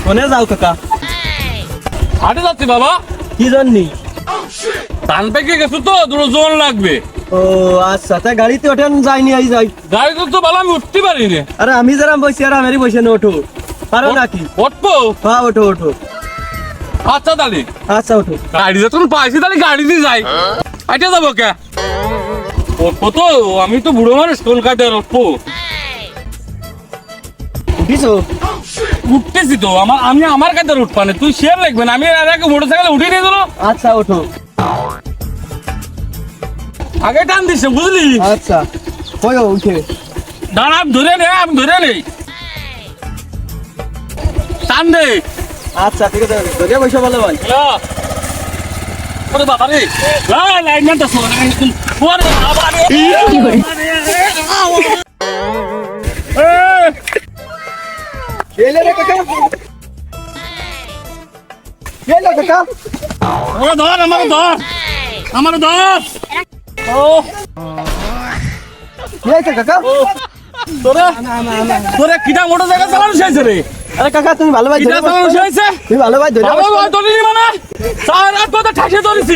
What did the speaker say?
কোনে যাও কাকা? হাটে যাচ্ছি বাবা। কি জন্যি? ধান পেকে গেছো তো, দুটো জোন লাগবে। ও আচ্ছা, তাই গাড়িতে ওঠেন যাইনি আই যাই। গাড়িতে তো বলা আমি উঠতে পারিনি। আরে আমি যারা বসি আর আমারই বসে না, ওঠো পারো নাকি? উঠবো? হ্যাঁ ওঠো ওঠো। আচ্ছা তাহলে আচ্ছা ওঠো। গাড়ি যখন পাইছি তাহলে গাড়ি দিয়ে যাই। আইটা যাবো কে? উঠবো তো, আমি তো বুড়ো মানুষ, কলকাতা উঠবো। উঠিছো? উঠতেছি তো, আমি আমার কাছে উঠবো না, তুই শেয়ার লাগবে না। আমি আর আগে মোটর সাইকেল উঠিয়ে নিয়ে গেলো। আচ্ছা ওঠো। আগে টান দিস বুঝলি? আচ্ছা কই উঠে? দাঁড়া, আমি ধরে নে, আমি ধরে নেই। টান দে। আচ্ছা ঠিক আছে, ধরে বসে বলো ভাই। ওরে বাবা রে, লাইনটা শোনা একদম। ওরে বাবা রে, এলে রে কাকা, এলে কাকা। ওরে ধর, আমার ধর, আমার ধর। ও কি হয়েছে কাকা? তোরে তোরে কিটা মোটর সাইকেল চালানো শেষ রে? আরে কাকা তুমি ভালো ভাই কিটা চালানো শেষ? তুমি ভালো ভাই ধরে ভালো ভাই ধরিনি মানে 4 রাত পর্যন্ত ঠাসে ধরেছি।